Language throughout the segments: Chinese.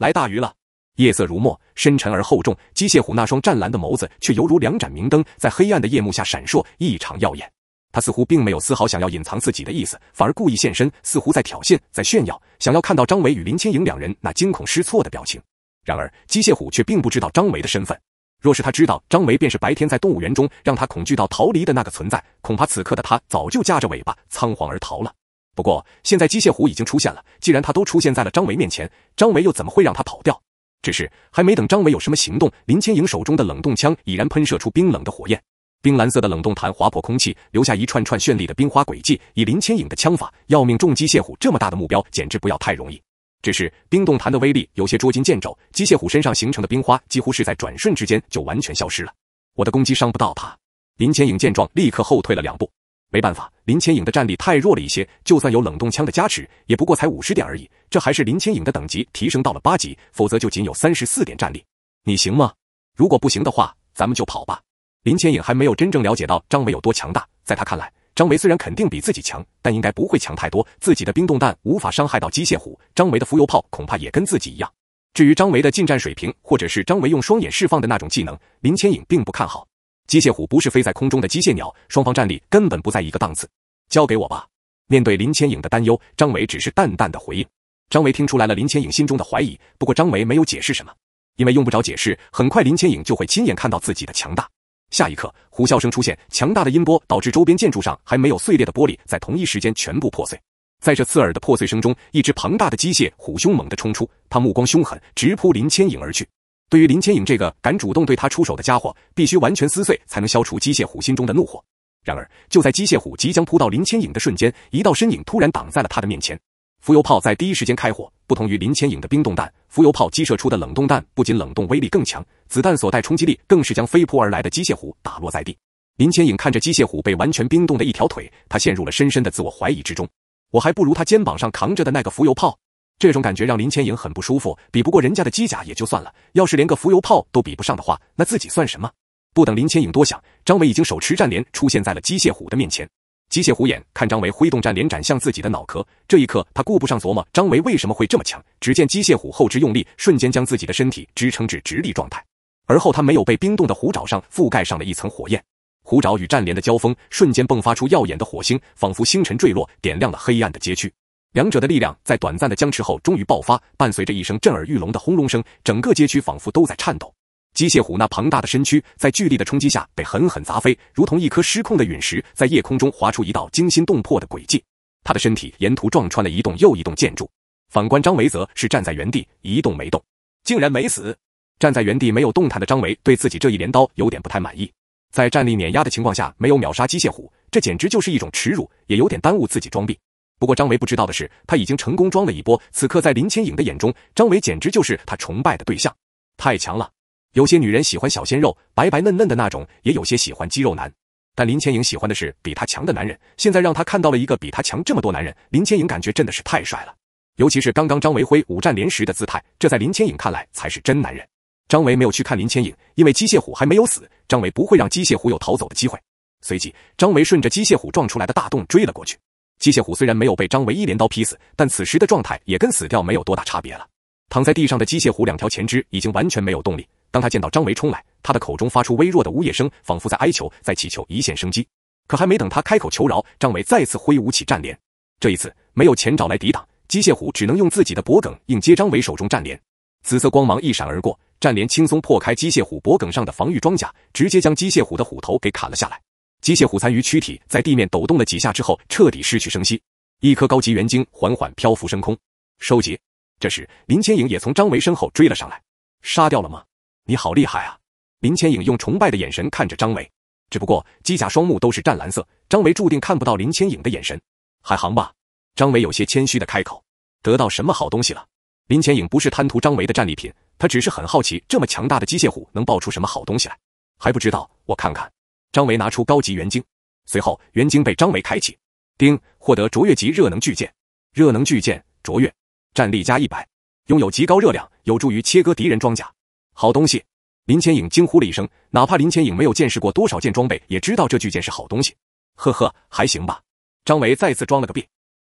来大鱼了。夜色如墨，深沉而厚重，机械虎那双湛蓝的眸子却犹如两盏明灯，在黑暗的夜幕下闪烁，异常耀眼。他似乎并没有丝毫想要隐藏自己的意思，反而故意现身，似乎在挑衅，在炫耀，想要看到张维与林千影两人那惊恐失措的表情。然而机械虎却并不知道张维的身份，若是他知道张维便是白天在动物园中让他恐惧到逃离的那个存在，恐怕此刻的他早就夹着尾巴仓皇而逃了。不过现在机械虎已经出现了，既然他都出现在了张维面前，张维又怎么会让他跑掉？只是还没等张维有什么行动，林千影手中的冷冻枪已然喷射出冰冷的火焰，冰蓝色的冷冻弹划破空气，留下一串串绚丽的冰花轨迹。以林千影的枪法，要命中机械虎这么大的目标，简直不要太容易。只是冰冻弹的威力有些捉襟见肘，机械虎身上形成的冰花几乎是在转瞬之间就完全消失了。我的攻击伤不到他。林千影见状，立刻后退了2步。没办法，林千影的战力太弱了一些，就算有冷冻枪的加持，也不过才50点而已。这还是林千影的等级提升到了8级，否则就仅有34点战力。你行吗？如果不行的话，咱们就跑吧。林千影还没有真正了解到张维有多强大，在他看来，张维虽然肯定比自己强，但应该不会强太多。自己的冰冻弹无法伤害到机械虎，张维的浮游炮恐怕也跟自己一样。至于张维的近战水平，或者是张维用双眼释放的那种技能，林千影并不看好。机械虎不是飞在空中的机械鸟，双方战力根本不在一个档次。交给我吧。面对林千影的担忧，张维只是淡淡的回应。张维听出来了林千影心中的怀疑，不过张维没有解释什么，因为用不着解释，很快林千影就会亲眼看到自己的强大。下一刻，呼啸声出现，强大的音波导致周边建筑上还没有碎裂的玻璃在同一时间全部破碎。在这刺耳的破碎声中，一只庞大的机械虎凶猛地冲出，他目光凶狠，直扑林千影而去。对于林千影这个敢主动对他出手的家伙，必须完全撕碎才能消除机械虎心中的怒火。然而就在机械虎即将扑到林千影的瞬间，一道身影突然挡在了他的面前。浮游炮在第一时间开火，不同于林千影的冰冻弹，浮游炮击射出的冷冻弹不仅冷冻威力更强，子弹所带冲击力更是将飞扑而来的机械虎打落在地。林千影看着机械虎被完全冰冻的一条腿，他陷入了深深的自我怀疑之中。我还不如他肩膀上扛着的那个浮游炮。这种感觉让林千影很不舒服，比不过人家的机甲也就算了，要是连个浮游炮都比不上的话，那自己算什么？不等林千影多想，张维已经手持战镰出现在了机械虎的面前。机械虎眼看张维挥动战镰斩向自己的脑壳，这一刻他顾不上琢磨张维为什么会这么强，只见机械虎后肢用力，瞬间将自己的身体支撑至直立状态，而后他没有被冰冻的虎爪上覆盖上了一层火焰。虎爪与战镰的交锋，瞬间迸发出耀眼的火星，仿佛星辰坠落，点亮了黑暗的街区。两者的力量在短暂的僵持后终于爆发，伴随着一声震耳欲聋的轰隆声，整个街区仿佛都在颤抖。机械虎那庞大的身躯在剧烈的冲击下被狠狠砸飞，如同一颗失控的陨石，在夜空中划出一道惊心动魄的轨迹。他的身体沿途撞穿了一栋又一栋建筑。反观张维则是站在原地一动没动，竟然没死。站在原地没有动弹的张维对自己这一镰刀有点不太满意，在战力碾压的情况下没有秒杀机械虎，这简直就是一种耻辱，也有点耽误自己装逼。不过张维不知道的是，他已经成功装了一波，此刻在林千影的眼中，张维简直就是他崇拜的对象。太强了。有些女人喜欢小鲜肉，白白嫩嫩的那种，也有些喜欢肌肉男。但林千影喜欢的是比他强的男人，现在让他看到了一个比他强这么多男人，林千影感觉真的是太帅了。尤其是刚刚张维挥五战连时的姿态，这在林千影看来才是真男人。张维没有去看林千影，因为机械虎还没有死，张维不会让机械虎有逃走的机会。随即张维顺着机械虎撞出来的大洞追了过去。机械虎虽然没有被张维一镰刀劈死，但此时的状态也跟死掉没有多大差别了。躺在地上的机械虎两条前肢已经完全没有动力，当他见到张维冲来，他的口中发出微弱的呜咽声，仿佛在哀求，在祈求一线生机。可还没等他开口求饶，张维再次挥舞起战镰。这一次没有前爪来抵挡，机械虎只能用自己的脖颈硬接张维手中战镰。紫色光芒一闪而过，战镰轻松破开机械虎脖颈上的防御装甲，直接将机械虎的虎头给砍了下来。机械虎残余躯体在地面抖动了几下之后，彻底失去声息。一颗高级元晶缓缓漂浮升空，收集。这时林千影也从张维身后追了上来。杀掉了吗？你好厉害啊！林千影用崇拜的眼神看着张维，只不过机甲双目都是湛蓝色，张维注定看不到林千影的眼神。还行吧？张维有些谦虚的开口。得到什么好东西了？林千影不是贪图张维的战利品，他只是很好奇这么强大的机械虎能爆出什么好东西来。还不知道，我看看。张维拿出高级元晶，随后元晶被张维开启。丁，获得卓越级热能巨剑。热能巨剑卓越，战力加100，拥有极高热量，有助于切割敌人装甲。好东西！林千影惊呼了一声，哪怕林千影没有见识过多少件装备，也知道这巨剑是好东西。呵呵，还行吧。张维再次装了个逼。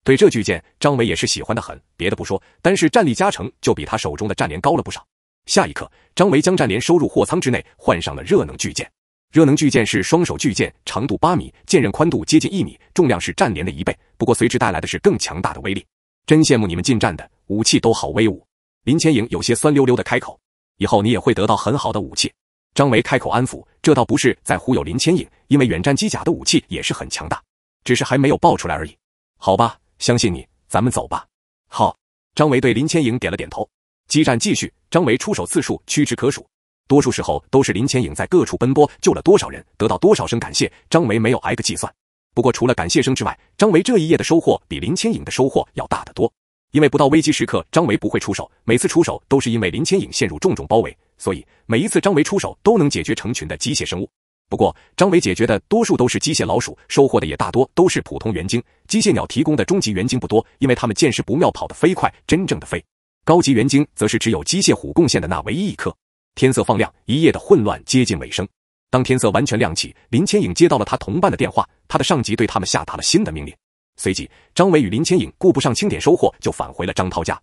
对这巨剑，张维也是喜欢得很，别的不说，单是战力加成就比他手中的战镰高了不少。下一刻，张维将战镰收入货仓之内，换上了热能巨剑。热能巨剑是双手巨剑，长度8米，剑刃宽度接近1米，重量是战镰的1倍，不过随之带来的是更强大的威力。真羡慕你们近战的，武器都好威武。林千影有些酸溜溜的开口，以后你也会得到很好的武器。张维开口安抚，这倒不是在忽悠林千影，因为远战机甲的武器也是很强大，只是还没有爆出来而已。好吧，相信你，咱们走吧。好，张维对林千影点了点头。激战继续，张维出手次数屈指可数，多数时候都是林千影在各处奔波，救了多少人，得到多少声感谢，张维没有挨个计算。不过除了感谢声之外，张维这一夜的收获比林千影的收获要大得多。因为不到危机时刻，张维不会出手，每次出手都是因为林千影陷入重重包围，所以每一次张维出手都能解决成群的机械生物。不过张维解决的多数都是机械老鼠，收获的也大多都是普通元晶。机械鸟提供的终极元晶不多，因为它们见势不妙，跑得飞快，真正的飞。高级元晶则是只有机械虎贡献的那唯一一颗。天色放亮，一夜的混乱接近尾声。当天色完全亮起，林千影接到了他同伴的电话，他的上级对他们下达了新的命令。随即张维与林千影顾不上清点收获，就返回了张涛家。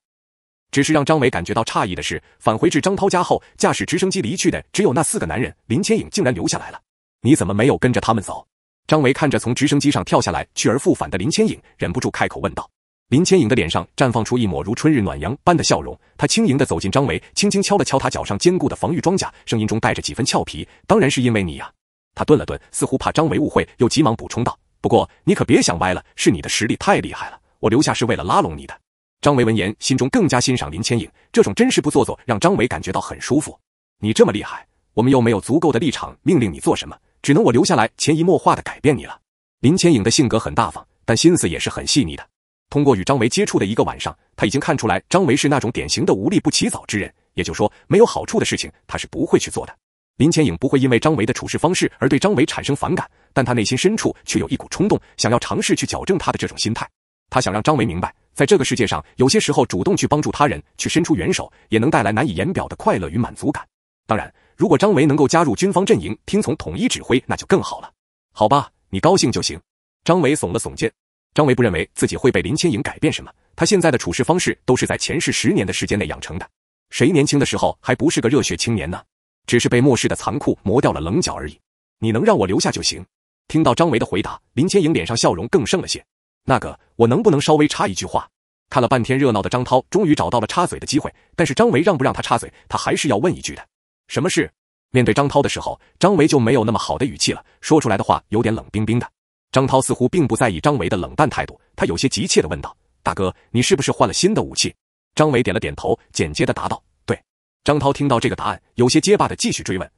只是让张维感觉到诧异的是，返回至张涛家后，驾驶直升机离去的只有那4个男人，林千影竟然留下来了。你怎么没有跟着他们走？张维看着从直升机上跳下来去而复返的林千影，忍不住开口问道。林千影的脸上绽放出一抹如春日暖阳般的笑容，她轻盈地走进张维，轻轻敲了敲他脚上坚固的防御装甲，声音中带着几分俏皮。当然是因为你呀。他顿了顿，似乎怕张维误会，又急忙补充道，不过你可别想歪了，是你的实力太厉害了，我留下是为了拉拢你的。张维闻言，心中更加欣赏林千影，这种真实不做作让张维感觉到很舒服。你这么厉害，我们又没有足够的立场命令你做什么，只能我留下来潜移默化地改变你了。林千影的性格很大方，但心思也是很细腻的。通过与张维接触的一个晚上，他已经看出来张维是那种典型的无利不起早之人，也就是说没有好处的事情他是不会去做的。林千影不会因为张维的处事方式而对张维产生反感，但他内心深处却有一股冲动，想要尝试去矫正他的这种心态。他想让张维明白，在这个世界上，有些时候主动去帮助他人，去伸出援手，也能带来难以言表的快乐与满足感。当然，如果张维能够加入军方阵营，听从统一指挥，那就更好了。好吧，你高兴就行。张维耸了耸肩。张维不认为自己会被林千影改变什么，他现在的处事方式都是在前世10年的时间内养成的。谁年轻的时候还不是个热血青年呢？只是被末世的残酷磨掉了棱角而已。你能让我留下就行。听到张维的回答，林千影脸上笑容更盛了些。那个，我能不能稍微插一句话？看了半天热闹的张涛终于找到了插嘴的机会，但是张维让不让他插嘴，他还是要问一句的。什么事？面对张涛的时候，张维就没有那么好的语气了，说出来的话有点冷冰冰的。张涛似乎并不在意张维的冷淡态度，他有些急切地问道，大哥，你是不是换了新的武器？张维点了点头，简洁地答道，对。张涛听到这个答案，有些结巴地继续追问，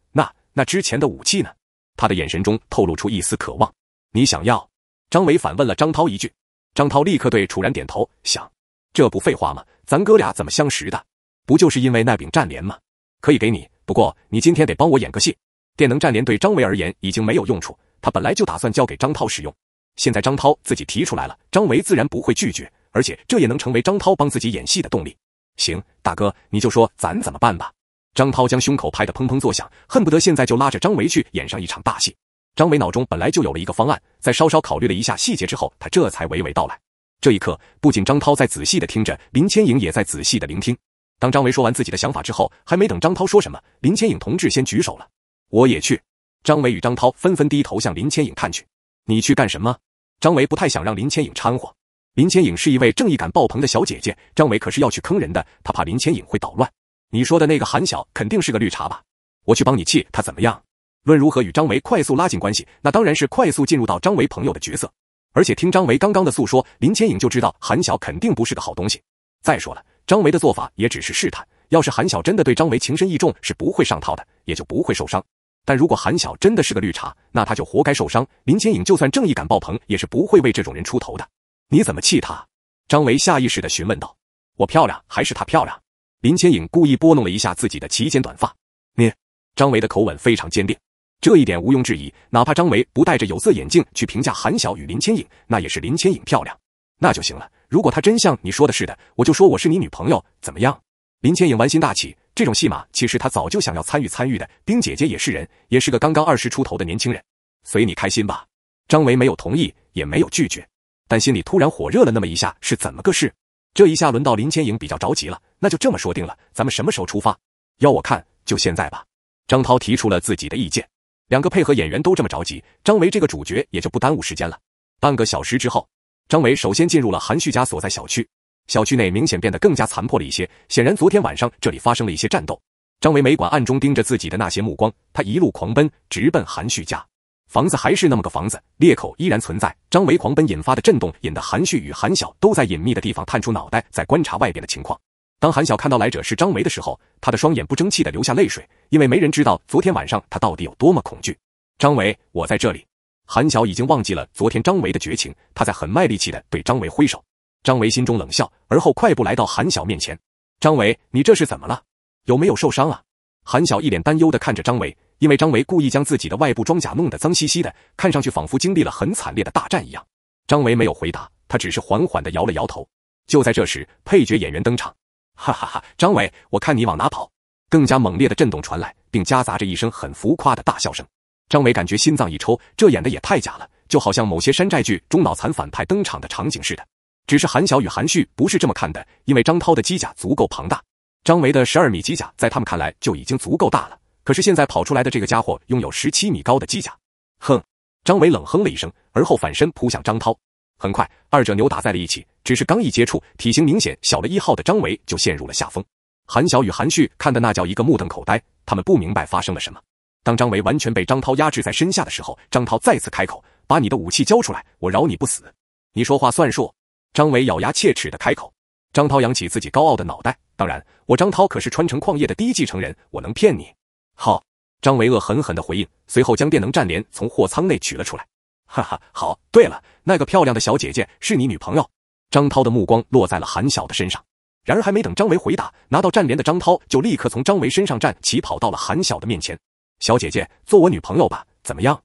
那之前的武器呢？他的眼神中透露出一丝渴望。你想要？张维反问了张涛一句。张涛立刻对楚然点头，想，这不废话吗？咱哥俩怎么相识的？不就是因为那柄战镰吗？可以给你，不过你今天得帮我演个戏。电能战镰对张维而言已经没有用处，他本来就打算交给张涛使用，现在张涛自己提出来了，张维自然不会拒绝，而且这也能成为张涛帮自己演戏的动力。行，大哥，你就说咱怎么办吧。张涛将胸口拍得砰砰作响，恨不得现在就拉着张维去演上一场大戏。张维脑中本来就有了一个方案，在稍稍考虑了一下细节之后，他这才娓娓道来。这一刻，不仅张涛在仔细地听着，林千影也在仔细地聆听。当张维说完自己的想法之后，还没等张涛说什么，林千影同志先举手了。我也去。张维与张涛纷纷低头向林千影看去。你去干什么？张维不太想让林千影掺和。林千影是一位正义感爆棚的小姐姐，张维可是要去坑人的，他怕林千影会捣乱。你说的那个韩晓肯定是个绿茶吧？我去帮你气他怎么样？论如何与张维快速拉近关系，那当然是快速进入到张维朋友的角色。而且听张维刚刚的诉说，林千影就知道韩晓肯定不是个好东西。再说了，张维的做法也只是试探，要是韩晓真的对张维情深意重，是不会上套的，也就不会受伤。但如果韩晓真的是个绿茶，那他就活该受伤。林千影就算正义感爆棚，也是不会为这种人出头的。你怎么气他？张维下意识地询问道。我漂亮还是他漂亮？林千影故意拨弄了一下自己的齐肩短发。你，张维的口吻非常坚定，这一点毋庸置疑，哪怕张维不戴着有色眼镜去评价韩晓与林千影，那也是林千影漂亮。那就行了，如果他真像你说的似的，我就说我是你女朋友，怎么样？林千影玩心大起，这种戏码其实他早就想要参与的。冰姐姐也是人，也是个刚刚20出头的年轻人，随你开心吧。张维没有同意，也没有拒绝。但心里突然火热了那么一下，是怎么个事？这一下轮到林千影比较着急了，那就这么说定了，咱们什么时候出发？要我看，就现在吧。张涛提出了自己的意见。两个配合演员都这么着急，张维这个主角也就不耽误时间了。半个小时之后，张维首先进入了韩旭家所在小区。小区内明显变得更加残破了一些，显然昨天晚上这里发生了一些战斗。张维没管暗中盯着自己的那些目光，他一路狂奔，直奔韩旭家。房子还是那么个房子，裂口依然存在。张维狂奔引发的震动，引得韩旭与韩晓都在隐秘的地方探出脑袋，在观察外边的情况。当韩晓看到来者是张维的时候，他的双眼不争气地流下泪水，因为没人知道昨天晚上他到底有多么恐惧。张维，我在这里。韩晓已经忘记了昨天张维的绝情，他在很卖力气地对张维挥手。张维心中冷笑，而后快步来到韩晓面前。张维，你这是怎么了？有没有受伤啊？韩晓一脸担忧地看着张维，因为张维故意将自己的外部装甲弄得脏兮兮的，看上去仿佛经历了很惨烈的大战一样。张维没有回答，他只是缓缓地摇了摇头。就在这时，配角演员登场。哈哈哈，张维，我看你往哪跑！更加猛烈的震动传来，并夹杂着一声很浮夸的大笑声。张维感觉心脏一抽，这演的也太假了，就好像某些山寨剧中脑残反派登场的场景似的。只是韩晓与韩旭不是这么看的，因为张涛的机甲足够庞大，张维的12米机甲在他们看来就已经足够大了，可是现在跑出来的这个家伙拥有17米高的机甲。哼！张维冷哼了一声，而后反身扑向张涛。很快，二者扭打在了一起，只是刚一接触，体型明显小了1号的张维就陷入了下风。韩晓与韩旭看的那叫一个目瞪口呆，他们不明白发生了什么。当张维完全被张涛压制在身下的时候，张涛再次开口：“把你的武器交出来，我饶你不死。”你说话算数。张维咬牙切齿地开口。张涛扬起自己高傲的脑袋，当然，我张涛可是川城矿业的第一继承人，我能骗你？好，张维恶狠狠地回应，随后将电能战镰从货舱内取了出来。哈哈，好，对了，那个漂亮的小姐姐是你女朋友？张涛的目光落在了韩晓的身上。然而还没等张维回答，拿到战镰的张涛就立刻从张维身上站起，跑到了韩晓的面前。小姐姐，做我女朋友吧，怎么样？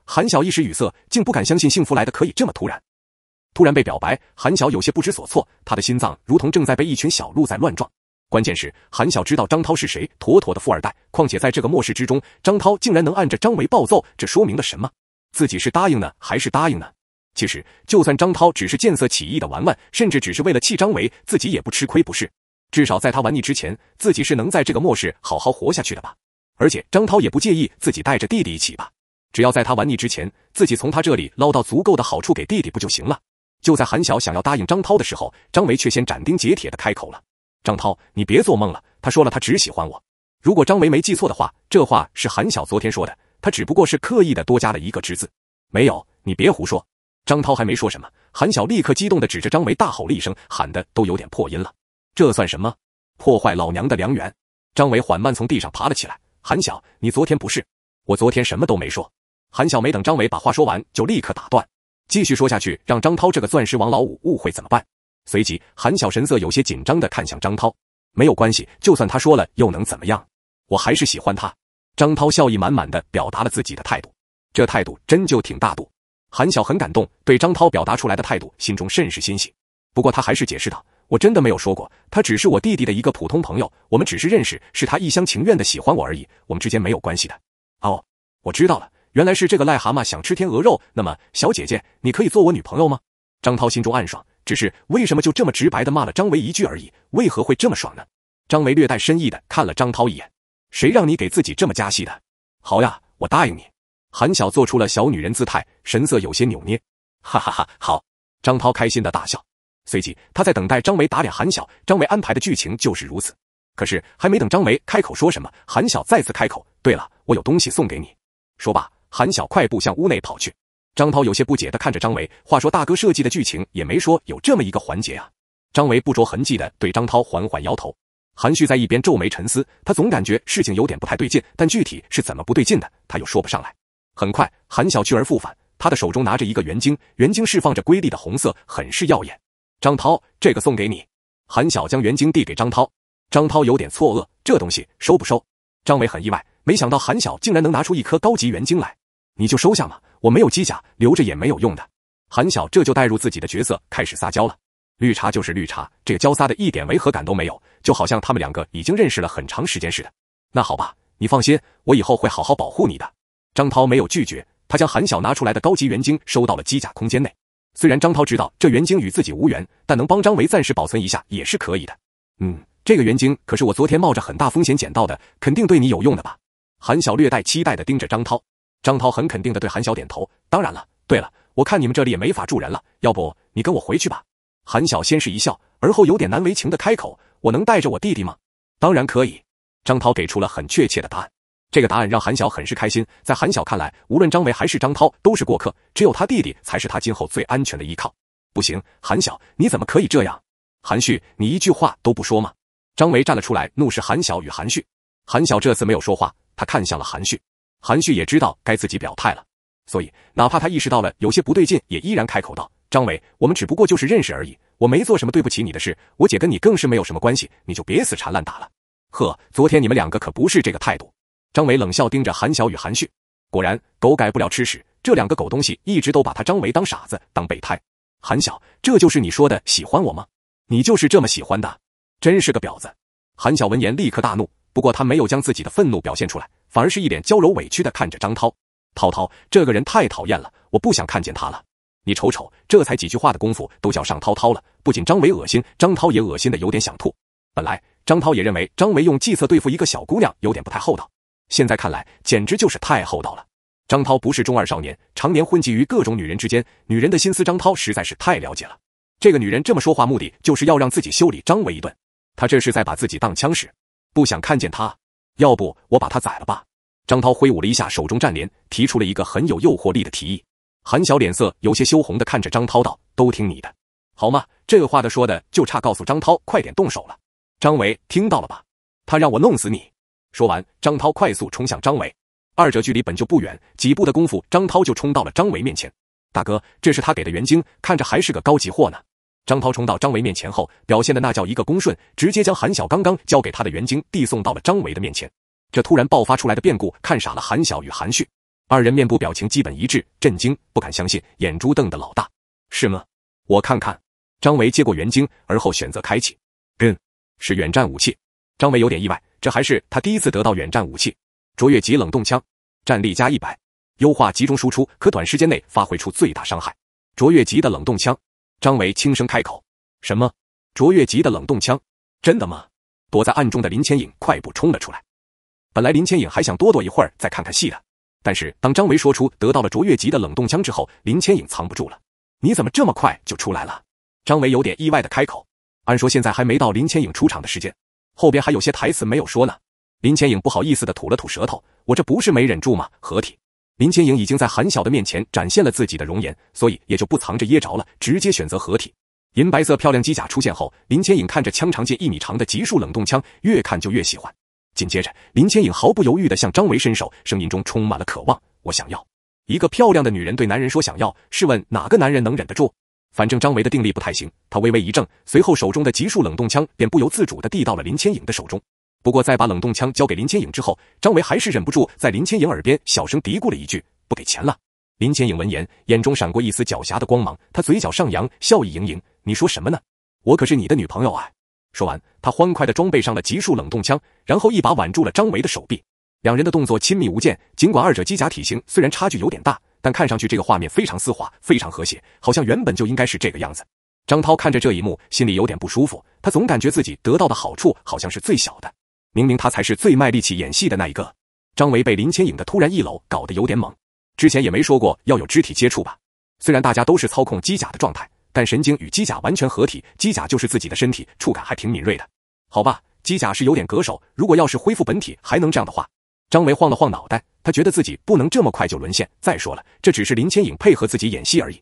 韩晓一时语塞，竟不敢相信幸福来得可以这么突然。突然被表白，韩晓有些不知所措，他的心脏如同正在被一群小鹿在乱撞。关键是韩晓知道张涛是谁，妥妥的富二代，况且在这个末世之中，张涛竟然能按着张维暴揍，这说明了什么？自己是答应呢，还是答应呢？其实就算张涛只是见色起意的玩玩，甚至只是为了气张维，自己也不吃亏不是？至少在他玩腻之前，自己是能在这个末世好好活下去的吧。而且张涛也不介意自己带着弟弟一起吧，只要在他玩腻之前，自己从他这里捞到足够的好处给弟弟不就行了？就在韩晓想要答应张涛的时候，张维却先斩钉截铁地开口了。张涛，你别做梦了，他说了他只喜欢我。如果张维没记错的话，这话是韩晓昨天说的，他只不过是刻意的多加了一个之字。没有，你别胡说。张涛还没说什么，韩晓立刻激动地指着张维大吼了一声，喊得都有点破音了。这算什么？破坏老娘的良缘！张维缓慢从地上爬了起来。韩晓，你昨天不是？我昨天什么都没说。韩晓没等张维把话说完，就立刻打断。继续说下去，让张涛这个钻石王老五误会怎么办？随即，韩晓神色有些紧张地看向张涛。没有关系，就算他说了又能怎么样？我还是喜欢他。张涛笑意满满地表达了自己的态度，这态度真就挺大度。韩晓很感动，对张涛表达出来的态度心中甚是欣喜。不过他还是解释道：“我真的没有说过，他只是我弟弟的一个普通朋友，我们只是认识，是他一厢情愿地喜欢我而已，我们之间没有关系的。”哦，我知道了，原来是这个癞蛤蟆想吃天鹅肉，那么小姐姐，你可以做我女朋友吗？张涛心中暗爽，只是为什么就这么直白地骂了张维一句而已，为何会这么爽呢？张维略带深意地看了张涛一眼，谁让你给自己这么加戏的？好呀，我答应你。韩晓做出了小女人姿态，神色有些扭捏。哈哈哈，好。张涛开心地大笑。随即他在等待张维打脸韩晓，张维安排的剧情就是如此。可是还没等张维开口说什么，韩晓再次开口：“对了，我有东西送给你。”说罢，韩晓快步向屋内跑去。张涛有些不解地看着张维，话说大哥设计的剧情也没说有这么一个环节啊。张维不着痕迹地对张涛缓缓摇头。韩旭在一边皱眉沉思，他总感觉事情有点不太对劲，但具体是怎么不对劲的，他又说不上来。很快，韩晓去而复返，他的手中拿着一个圆晶，圆晶释放着瑰丽的红色，很是耀眼。张涛，这个送给你。韩晓将圆晶递给张涛。张涛有点错愕，这东西收不收？张维很意外，没想到韩晓竟然能拿出一颗高级圆晶来。你就收下嘛，我没有机甲，留着也没有用的。韩晓这就带入自己的角色，开始撒娇了。绿茶就是绿茶，这个娇撒的一点违和感都没有，就好像他们两个已经认识了很长时间似的。那好吧，你放心，我以后会好好保护你的。张涛没有拒绝，他将韩晓拿出来的高级圆晶收到了机甲空间内。虽然张涛知道这元晶与自己无缘，但能帮张维暂时保存一下也是可以的。这个元晶可是我昨天冒着很大风险捡到的，肯定对你有用的吧？韩晓略带期待地盯着张涛。张涛很肯定地对韩晓点头，当然了，对了，我看你们这里也没法住人了，要不你跟我回去吧。韩晓先是一笑，而后有点难为情地开口，我能带着我弟弟吗？当然可以。张涛给出了很确切的答案。这个答案让韩晓很是开心，在韩晓看来，无论张维还是张涛都是过客，只有他弟弟才是他今后最安全的依靠。不行，韩晓，你怎么可以这样？韩旭，你一句话都不说吗？张维站了出来，怒视韩晓与韩旭。韩晓这次没有说话，他看向了韩旭。韩旭也知道该自己表态了，所以哪怕他意识到了有些不对劲，也依然开口道，张维，我们只不过就是认识而已，我没做什么对不起你的事，我姐跟你更是没有什么关系，你就别死缠烂打了。呵，昨天你们两个可不是这个态度。张维冷笑盯着韩晓与韩旭。果然，狗改不了吃屎，这两个狗东西一直都把他张维当傻子，当备胎。韩晓，这就是你说的喜欢我吗？你就是这么喜欢的？真是个婊子。韩晓闻言立刻大怒，不过他没有将自己的愤怒表现出来，反而是一脸娇柔委屈地看着张涛。涛涛，这个人太讨厌了，我不想看见他了。你瞅瞅，这才几句话的功夫都叫上涛涛了，不仅张维恶心，张涛也恶心的有点想吐。本来张涛也认为张维用计策对付一个小姑娘有点不太厚道，现在看来简直就是太厚道了。张涛不是中二少年，常年混迹于各种女人之间，女人的心思张涛实在是太了解了。这个女人这么说话，目的就是要让自己修理张维一顿，他这是在把自己当枪使。不想看见他，要不我把他宰了吧。张涛挥舞了一下手中战镰，提出了一个很有诱惑力的提议。韩晓脸色有些羞红地看着张涛道，都听你的，好吗？这话的说的就差告诉张涛快点动手了。张维，听到了吧？他让我弄死你。说完，张涛快速冲向张维，二者距离本就不远，几步的功夫，张涛就冲到了张维面前。大哥，这是他给的元晶，看着还是个高级货呢。张涛冲到张维面前后，表现的那叫一个恭顺，直接将韩晓刚刚交给他的元晶递送到了张维的面前。这突然爆发出来的变故看傻了韩晓与韩旭，二人面部表情基本一致，震惊、不敢相信，眼珠瞪得老大。是吗？我看看。张维接过元晶，而后选择开启。是远战武器。张维有点意外，这还是他第一次得到远战武器。卓越级冷冻枪，战力加100，优化集中输出，可短时间内发挥出最大伤害。卓越级的冷冻枪。张维轻声开口。什么？卓越级的冷冻枪？真的吗？躲在暗中的林千影快步冲了出来。本来林千影还想多躲一会儿再看看戏的，但是当张维说出得到了卓越级的冷冻枪之后，林千影藏不住了。你怎么这么快就出来了？张维有点意外的开口。按说现在还没到林千影出场的时间，后边还有些台词没有说呢。林千影不好意思的吐了吐舌头，我这不是没忍住吗？合体。林千影已经在韩晓的面前展现了自己的容颜，所以也就不藏着掖着了，直接选择合体。银白色漂亮机甲出现后，林千影看着枪长近1米长的极速冷冻枪，越看就越喜欢。紧接着，林千影毫不犹豫地向张维伸手，声音中充满了渴望。我想要。一个漂亮的女人对男人说想要，试问哪个男人能忍得住？反正张维的定力不太行，他微微一怔，随后手中的极速冷冻枪便不由自主地递到了林千影的手中。不过在把冷冻枪交给林千影之后，张维还是忍不住在林千影耳边小声嘀咕了一句，不给钱了。林千影闻言，眼中闪过一丝狡黠的光芒，他嘴角上扬，笑意盈盈，你说什么呢？我可是你的女朋友啊。说完，他欢快地装备上了极速冷冻枪，然后一把挽住了张维的手臂。两人的动作亲密无间，尽管二者机甲体型虽然差距有点大，但看上去这个画面非常丝滑，非常和谐，好像原本就应该是这个样子。张涛看着这一幕，心里有点不舒服，他总感觉自己得到的好处好像是最小的，明明他才是最卖力气演戏的那一个。张维被林千影的突然一搂搞得有点懵，之前也没说过要有肢体接触吧？虽然大家都是操控机甲的状态，但神经与机甲完全合体，机甲就是自己的身体，触感还挺敏锐的。好吧，机甲是有点割手，如果要是恢复本体还能这样的话。张维晃了晃脑袋，他觉得自己不能这么快就沦陷。再说了，这只是林千影配合自己演戏而已。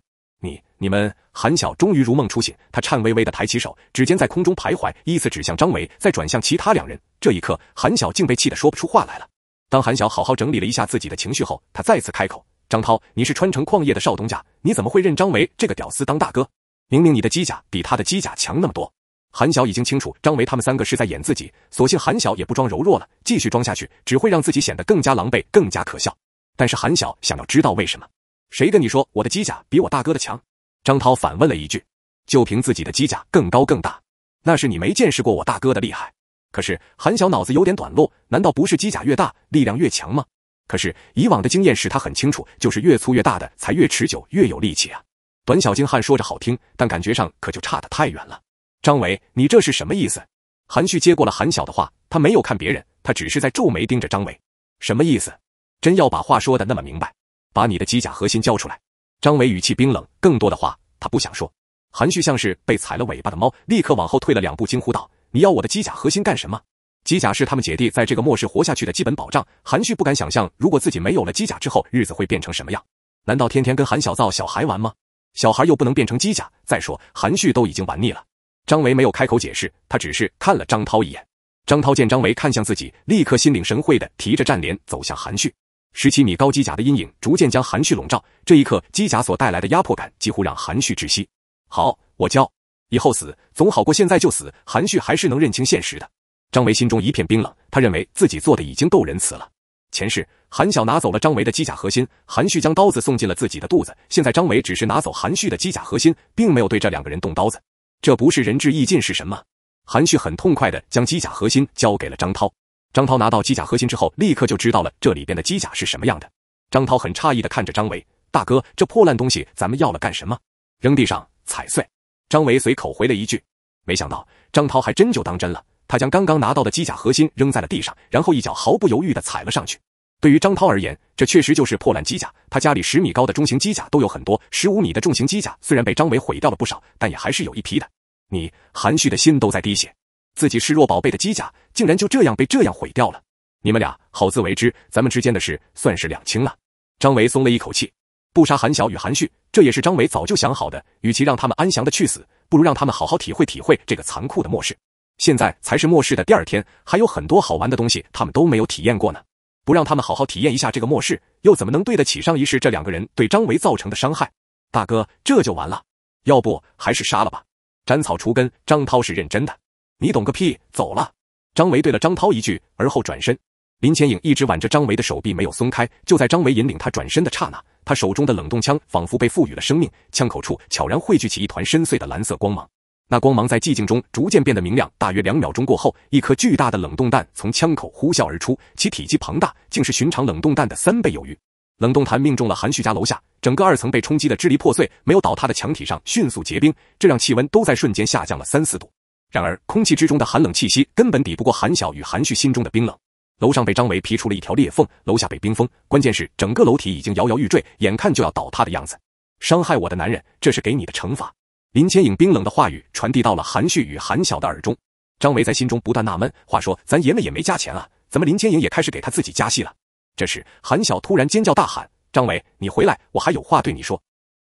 你们，韩晓终于如梦初醒，他颤巍巍地抬起手，指尖在空中徘徊，依次指向张维，再转向其他两人。这一刻，韩晓竟被气得说不出话来了。当韩晓好好整理了一下自己的情绪后，他再次开口，张涛，你是川城矿业的少东家，你怎么会认张维这个屌丝当大哥？明明你的机甲比他的机甲强那么多。韩晓已经清楚张维他们三个是在演自己，索性韩晓也不装柔弱了，继续装下去只会让自己显得更加狼狈，更加可笑。但是韩晓想要知道为什么。谁跟你说我的机甲比我大哥的强？张涛反问了一句。就凭自己的机甲更高更大，那是你没见识过我大哥的厉害。可是韩晓脑子有点短路，难道不是机甲越大力量越强吗？可是以往的经验使他很清楚，就是越粗越大的才越持久越有力气啊。短小精悍说着好听，但感觉上可就差得太远了。张伟，你这是什么意思？韩旭接过了韩晓的话，他没有看别人，他只是在皱眉盯着张伟。什么意思？真要把话说的那么明白，把你的机甲核心交出来。张伟语气冰冷，更多的话他不想说。韩旭像是被踩了尾巴的猫，立刻往后退了2步，惊呼道：你要我的机甲核心干什么？机甲是他们姐弟在这个末世活下去的基本保障。韩旭不敢想象，如果自己没有了机甲之后，日子会变成什么样。难道天天跟韩小造小孩玩吗？小孩又不能变成机甲，再说韩旭都已经玩腻了。张维没有开口解释，他只是看了张涛一眼。张涛见张维看向自己，立刻心领神会地提着战镰走向韩旭。17米高机甲的阴影逐渐将韩旭笼罩，这一刻机甲所带来的压迫感几乎让韩旭窒息。好，我教，以后死总好过现在就死。韩旭还是能认清现实的。张维心中一片冰冷，他认为自己做的已经够仁慈了。前世韩晓拿走了张维的机甲核心，韩旭将刀子送进了自己的肚子，现在张维只是拿走韩旭的机甲核心，并没有对这2个人动刀子，这不是仁至义尽是什么？韩旭很痛快地将机甲核心交给了张涛。张涛拿到机甲核心之后，立刻就知道了这里边的机甲是什么样的。张涛很诧异地看着张维，大哥，这破烂东西咱们要了干什么？扔地上踩碎。张维随口回了一句。没想到张涛还真就当真了，他将刚刚拿到的机甲核心扔在了地上，然后一脚毫不犹豫地踩了上去。对于张涛而言，这确实就是破烂机甲，他家里10米高的中型机甲都有很多，15米的重型机甲虽然被张维毁掉了不少，但也还是有一批的。你，韩旭的心都在滴血，自己视若宝贝的机甲竟然就这样被这样毁掉了。你们俩好自为之，咱们之间的事算是两清了。张维松了一口气，不杀韩晓与韩旭，这也是张维早就想好的，与其让他们安详的去死，不如让他们好好体会体会这个残酷的末世。现在才是末世的第2天，还有很多好玩的东西他们都没有体验过呢。不让他们好好体验一下这个末世，又怎么能对得起上一世这2个人对张维造成的伤害？大哥，这就完了，要不还是杀了吧。斩草除根，张涛是认真的。你懂个屁，走了。张维对了张涛一句，而后转身。林千影一直挽着张维的手臂没有松开，就在张维引领他转身的刹那，他手中的冷冻枪仿佛被赋予了生命，枪口处悄然汇聚起一团深邃的蓝色光芒。那光芒在寂静中逐渐变得明亮，大约2秒钟过后，一颗巨大的冷冻弹从枪口呼啸而出，其体积庞大，竟是寻常冷冻弹的3倍有余。冷冻弹命中了韩旭家楼下，整个2层被冲击得支离破碎，没有倒塌的墙体上迅速结冰，这让气温都在瞬间下降了3-4度。然而空气之中的寒冷气息根本抵不过韩晓与韩旭心中的冰冷。楼上被张维劈出了一条裂缝，楼下被冰封，关键是整个楼体已经摇摇欲坠，眼看就要倒塌的样子。伤害我的男人，这是给你的惩罚。林千影冰冷的话语传递到了韩旭与韩晓的耳中。张维在心中不断纳闷，话说咱爷们也没加钱啊，怎么林千影也开始给他自己加戏了？这时韩晓突然尖叫大喊，张维，你回来，我还有话对你说。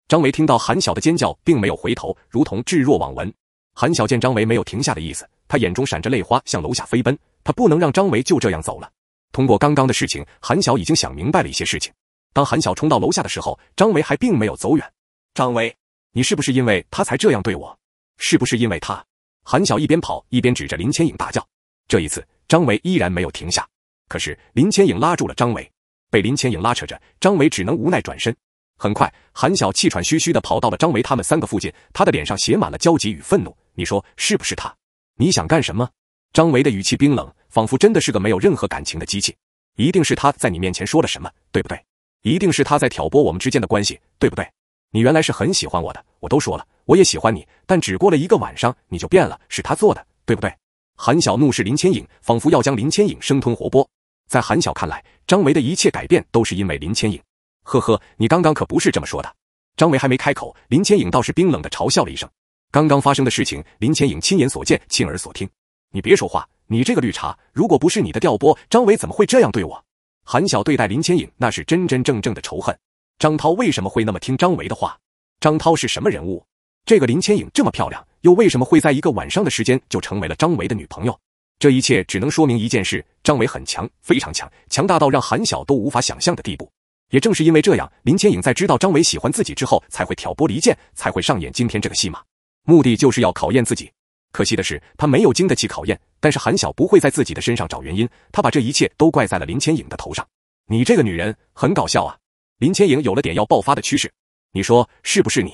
张维听到韩晓的尖叫，并没有回头，如同置若罔闻。韩晓见张维没有停下的意思，他眼中闪着泪花，向楼下飞奔，他不能让张维就这样走了。通过刚刚的事情，韩晓已经想明白了一些事情。当韩晓冲到楼下的时候，张维还并没有走远。张维，你是不是因为他才这样对我？是不是因为他？韩晓一边跑一边指着林千影大叫。这一次张维依然没有停下，可是林千影拉住了张维，被林千影拉扯着，张维只能无奈转身。很快韩晓气喘吁吁地跑到了张维他们3个附近，他的脸上写满了焦急与愤怒。你说是不是他？你想干什么？张维的语气冰冷，仿佛真的是个没有任何感情的机器。一定是他在你面前说了什么，对不对？一定是他在挑拨我们之间的关系，对不对？你原来是很喜欢我的，我都说了，我也喜欢你，但只过了1个晚上你就变了，是他做的，对不对？韩晓怒视林千影，仿佛要将林千影生吞活剥。在韩晓看来，张维的一切改变都是因为林千影。呵呵，你刚刚可不是这么说的。张维还没开口，林千影倒是冰冷地嘲笑了一声。刚刚发生的事情，林千影亲眼所见，亲耳所听。你别说话，你这个绿茶，如果不是你的调拨，张维怎么会这样对我？韩晓对待林千影那是真真正正的仇恨。张涛为什么会那么听张维的话？张涛是什么人物？这个林千影这么漂亮，又为什么会在1个晚上的时间就成为了张维的女朋友？这一切只能说明一件事，张维很强，非常强，强大到让韩晓都无法想象的地步。也正是因为这样，林千影在知道张维喜欢自己之后，才会挑拨离间，才会上演今天这个戏码，目的就是要考验自己。可惜的是，他没有经得起考验，但是韩晓不会在自己的身上找原因，他把这一切都怪在了林千影的头上。你这个女人很搞笑啊！林千影有了点要爆发的趋势，你说是不是你？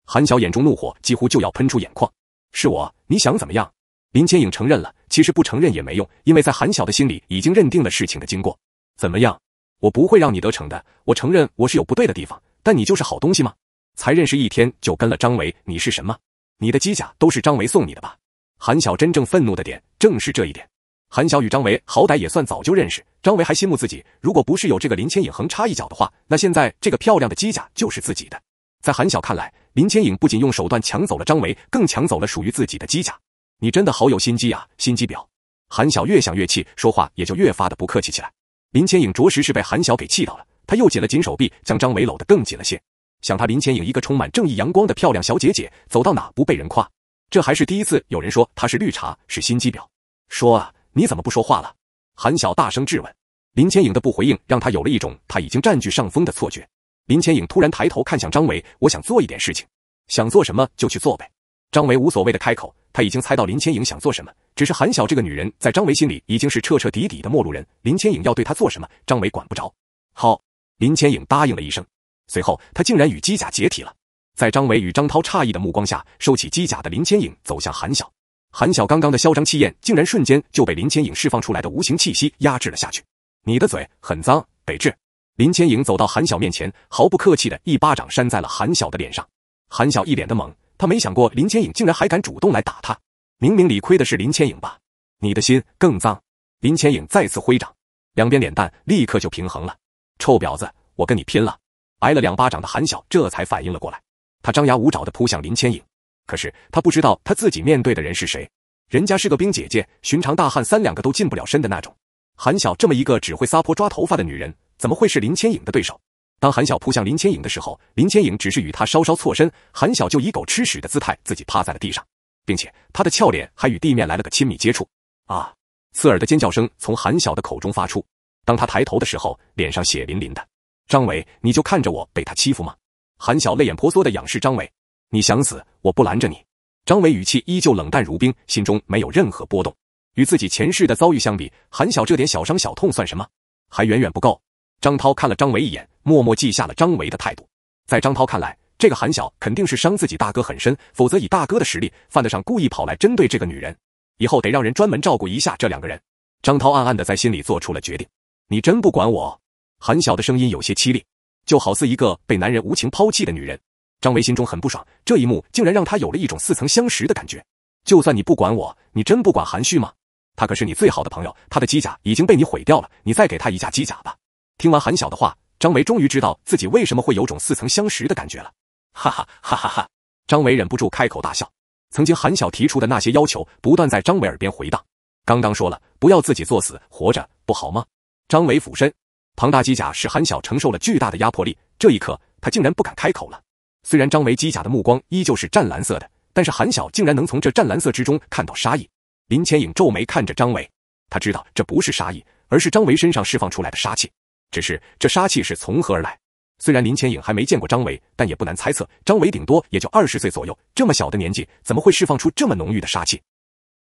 韩晓眼中怒火几乎就要喷出眼眶。是我，你想怎么样？林千影承认了，其实不承认也没用，因为在韩晓的心里已经认定了事情的经过。怎么样？我不会让你得逞的，我承认我是有不对的地方，但你就是好东西吗？才认识1天就跟了张维，你是什么？你的机甲都是张维送你的吧？韩晓真正愤怒的点正是这一点。韩晓与张维好歹也算早就认识，张维还心目自己，如果不是有这个林千影横插一脚的话，那现在这个漂亮的机甲就是自己的。在韩晓看来，林千影不仅用手段抢走了张维，更抢走了属于自己的机甲。你真的好有心机啊，心机婊！韩晓越想越气，说话也就越发的不客气起来。林千影着实是被韩晓给气到了，他又紧了紧手臂，将张维搂得更紧了些。想他林千影一个充满正义阳光的漂亮小姐姐，走到哪不被人夸？这还是第一次有人说她是绿茶，是心机婊。说啊，你怎么不说话了？韩晓大声质问。林千影的不回应让他有了一种他已经占据上风的错觉。林千影突然抬头看向张维，我想做一点事情，想做什么就去做呗。张维无所谓的开口，他已经猜到林千影想做什么，只是韩晓这个女人在张维心里已经是彻彻底底的陌路人，林千影要对她做什么，张维管不着。好，林千影答应了一声，随后他竟然与机甲解体了。在张维与张涛诧异的目光下，收起机甲的林千影走向韩晓。韩晓刚刚的嚣张气焰竟然瞬间就被林千影释放出来的无形气息压制了下去。你的嘴很脏，北智。林千影走到韩晓面前，毫不客气的一巴掌扇在了韩晓的脸上。韩晓一脸的懵，他没想过林千影竟然还敢主动来打他，明明理亏的是林千影吧？你的心更脏。林千影再次挥掌，两边脸蛋立刻就平衡了。臭婊子，我跟你拼了！挨了2巴掌的韩晓这才反应了过来，他张牙舞爪地扑向林千影，可是他不知道他自己面对的人是谁，人家是个冰姐姐，寻常大汉3两个都近不了身的那种。韩晓这么一个只会撒泼抓头发的女人，怎么会是林千影的对手？当韩晓扑向林千影的时候，林千影只是与他稍稍错身，韩晓就以狗吃屎的姿态自己趴在了地上，并且他的俏脸还与地面来了个亲密接触。啊！刺耳的尖叫声从韩晓的口中发出。当他抬头的时候，脸上血淋淋的。张维，你就看着我被他欺负吗？韩晓泪眼婆娑地仰视张维，你想死，我不拦着你。张维语气依旧冷淡如冰，心中没有任何波动。与自己前世的遭遇相比，韩晓这点小伤小痛算什么？还远远不够。张涛看了张维一眼，默默记下了张维的态度。在张涛看来，这个韩晓肯定是伤自己大哥很深，否则以大哥的实力，犯得上故意跑来针对这个女人。以后得让人专门照顾一下这2个人。张涛暗暗地在心里做出了决定。你真不管我？韩晓的声音有些凄厉，就好似一个被男人无情抛弃的女人。张维心中很不爽，这一幕竟然让他有了一种似曾相识的感觉。就算你不管我，你真不管韩旭吗？他可是你最好的朋友，他的机甲已经被你毁掉了，你再给他一架机甲吧。听完韩晓的话，张维终于知道自己为什么会有种似曾相识的感觉了。哈哈哈哈哈！张维忍不住开口大笑。曾经韩晓提出的那些要求不断在张维耳边回荡。刚刚说了不要自己作死，活着不好吗？张维俯身，庞大机甲使韩晓承受了巨大的压迫力，这一刻他竟然不敢开口了。虽然张维机甲的目光依旧是湛蓝色的，但是韩晓竟然能从这湛蓝色之中看到杀意。林千影皱眉看着张维，他知道这不是杀意，而是张维身上释放出来的杀气。只是这杀气是从何而来？虽然林千影还没见过张维，但也不难猜测，张维顶多也就20岁左右，这么小的年纪，怎么会释放出这么浓郁的杀气？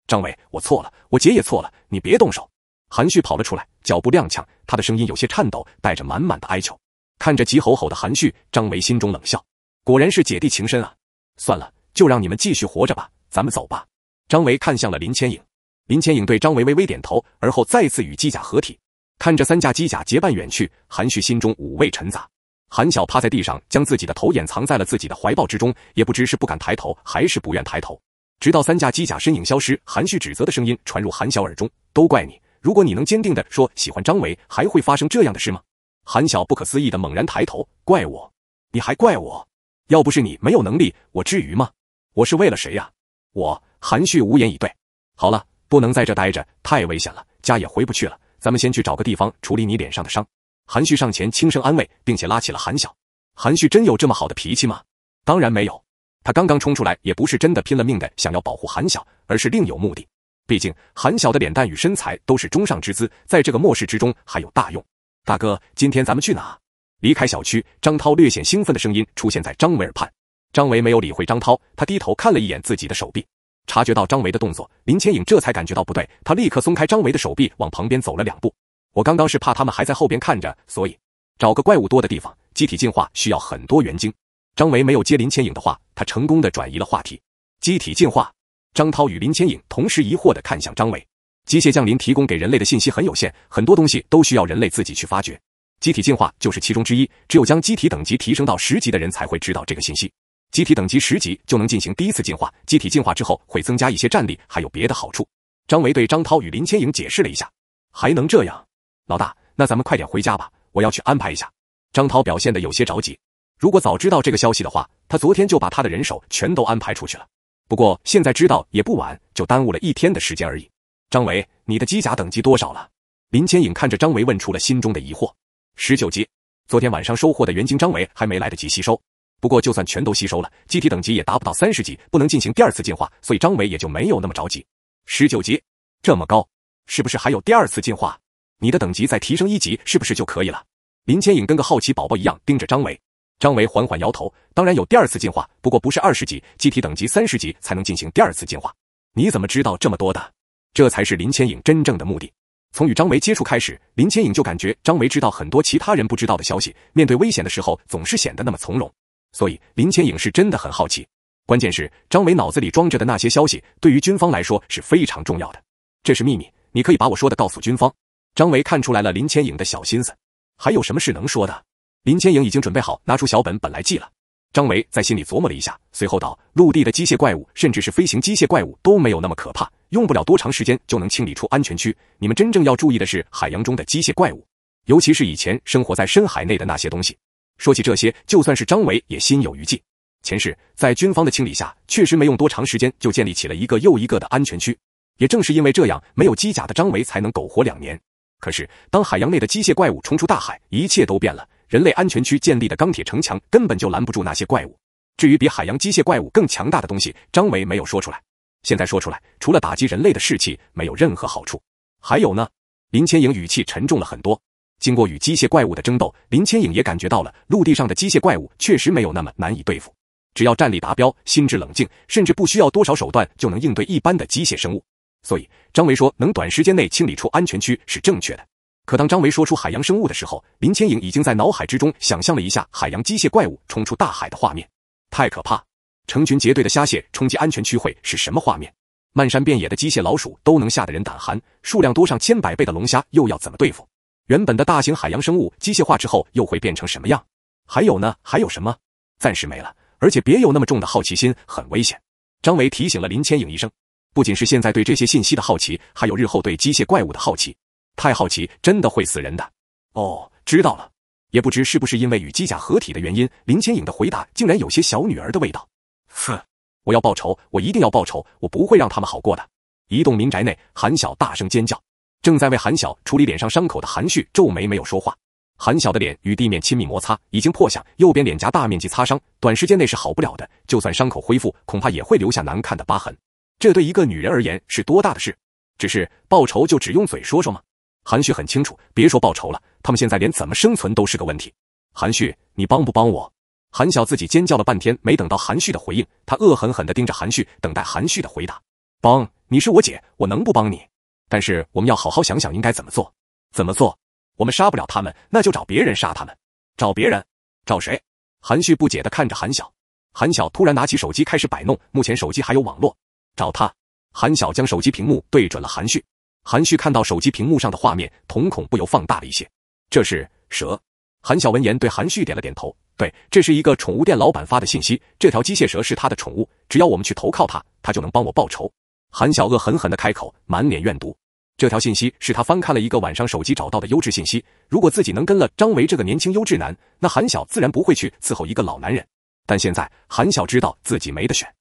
张维，我错了，我姐也错了，你别动手。韩旭跑了出来，脚步踉跄，他的声音有些颤抖，带着满满的哀求。看着急吼吼的韩旭，张维心中冷笑，果然是姐弟情深啊。算了，就让你们继续活着吧，咱们走吧。张维看向了林千影，林千影对张维微微点头，而后再次与机甲合体。看着3架机甲结伴远去，韩旭心中五味陈杂。韩晓趴在地上，将自己的头掩藏在了自己的怀抱之中，也不知是不敢抬头，还是不愿抬头。直到3架机甲身影消失，韩旭指责的声音传入韩晓耳中，都怪你，如果你能坚定地说喜欢张维，还会发生这样的事吗？韩晓不可思议地猛然抬头，怪我？你还怪我？要不是你没有能力，我至于吗？我是为了谁呀？韩旭无言以对。好了，不能在这待着，太危险了，家也回不去了，咱们先去找个地方处理你脸上的伤。韩旭上前轻声安慰，并且拉起了韩晓。韩旭真有这么好的脾气吗？当然没有，他刚刚冲出来也不是真的拼了命的想要保护韩晓，而是另有目的。毕竟韩晓的脸蛋与身材都是中上之姿，在这个末世之中还有大用。大哥，今天咱们去哪？离开小区，张涛略显兴奋的声音出现在张维耳畔。张维没有理会张涛，他低头看了一眼自己的手臂。察觉到张维的动作，林千影这才感觉到不对，他立刻松开张维的手臂，往旁边走了2步。我刚刚是怕他们还在后边看着，所以找个怪物多的地方，机体进化需要很多元晶。张维没有接林千影的话，他成功的转移了话题。机体进化，张涛与林千影同时疑惑的看向张维。机械降临提供给人类的信息很有限，很多东西都需要人类自己去发掘。机体进化就是其中之一，只有将机体等级提升到10级的人才会知道这个信息。机体等级10级就能进行第一次进化，机体进化之后会增加一些战力，还有别的好处。张维对张涛与林千影解释了一下。还能这样？老大，那咱们快点回家吧，我要去安排一下。张涛表现得有些着急。如果早知道这个消息的话，他昨天就把他的人手全都安排出去了。不过现在知道也不晚，就耽误了1天的时间而已。张维，你的机甲等级多少了？林千影看着张维问出了心中的疑惑。19级。昨天晚上收获的元晶张维还没来得及吸收。不过就算全都吸收了，机体等级也达不到30级，不能进行第二次进化，所以张维也就没有那么着急。19级，这么高，是不是还有第二次进化？你的等级再提升1级是不是就可以了？林千影跟个好奇宝宝一样盯着张维。张维缓缓摇头，当然有第二次进化，不过不是20级，机体等级30级才能进行第二次进化。你怎么知道这么多的？这才是林千影真正的目的。从与张维接触开始，林千影就感觉张维知道很多其他人不知道的消息，面对危险的时候总是显得那么从容。所以林千影是真的很好奇。关键是张维脑子里装着的那些消息对于军方来说是非常重要的。这是秘密，你可以把我说的告诉军方。张维看出来了林千影的小心思。还有什么事能说的？林千影已经准备好拿出小本本来记了。张维在心里琢磨了一下，随后道：陆地的机械怪物甚至是飞行机械怪物都没有那么可怕，用不了多长时间就能清理出安全区。你们真正要注意的是海洋中的机械怪物，尤其是以前生活在深海内的那些东西。说起这些，就算是张维也心有余悸。前世在军方的清理下，确实没用多长时间就建立起了一个又一个的安全区。也正是因为这样，没有机甲的张维才能苟活2年。可是当海洋内的机械怪物冲出大海，一切都变了。人类安全区建立的钢铁城墙根本就拦不住那些怪物。至于比海洋机械怪物更强大的东西，张维没有说出来。现在说出来，除了打击人类的士气，没有任何好处。还有呢？林千影语气沉重了很多。经过与机械怪物的争斗，林千影也感觉到了陆地上的机械怪物确实没有那么难以对付。只要战力达标，心智冷静，甚至不需要多少手段就能应对一般的机械生物。所以张维说能短时间内清理出安全区是正确的。可当张维说出海洋生物的时候，林千影已经在脑海之中想象了一下海洋机械怪物冲出大海的画面。太可怕！成群结队的虾蟹冲击安全区会是什么画面？漫山遍野的机械老鼠都能吓得人胆寒，数量多上千百倍的龙虾又要怎么对付？原本的大型海洋生物机械化之后又会变成什么样？还有呢？还有什么？暂时没了，而且别有那么重的好奇心，很危险。张维提醒了林千影一声，不仅是现在对这些信息的好奇，还有日后对机械怪物的好奇。太好奇真的会死人的。哦，知道了。也不知是不是因为与机甲合体的原因，林千影的回答竟然有些小女儿的味道。我要报仇，我一定要报仇，我不会让他们好过的。一栋民宅内，韩晓大声尖叫。正在为韩晓处理脸上伤口的韩旭皱眉没有说话。韩晓的脸与地面亲密摩擦，已经破相，右边脸颊大面积擦伤，短时间内是好不了的，就算伤口恢复，恐怕也会留下难看的疤痕。这对一个女人而言是多大的事？只是报仇就只用嘴说说吗？韩旭很清楚，别说报仇了，他们现在连怎么生存都是个问题。韩旭，你帮不帮我？韩晓自己尖叫了半天，没等到韩旭的回应，他恶狠狠地盯着韩旭，等待韩旭的回答。帮？你是我姐，我能不帮你？但是我们要好好想想应该怎么做。怎么做？我们杀不了他们，那就找别人杀他们。找别人？找谁？韩旭不解地看着韩晓。韩晓突然拿起手机开始摆弄，目前手机还有网络。找他。韩晓将手机屏幕对准了韩旭。韩旭看到手机屏幕上的画面，瞳孔不由放大了一些。这是蛇。韩晓闻言对韩旭点了点头。对，这是一个宠物店老板发的信息，这条机械蛇是他的宠物，只要我们去投靠他，他就能帮我报仇。韩晓恶狠狠地开口，满脸怨毒。这条信息是他翻看了一个晚上手机找到的优质信息，如果自己能跟了张维这个年轻优质男，那韩晓自然不会去伺候一个老男人。但现在韩晓知道自己没得选。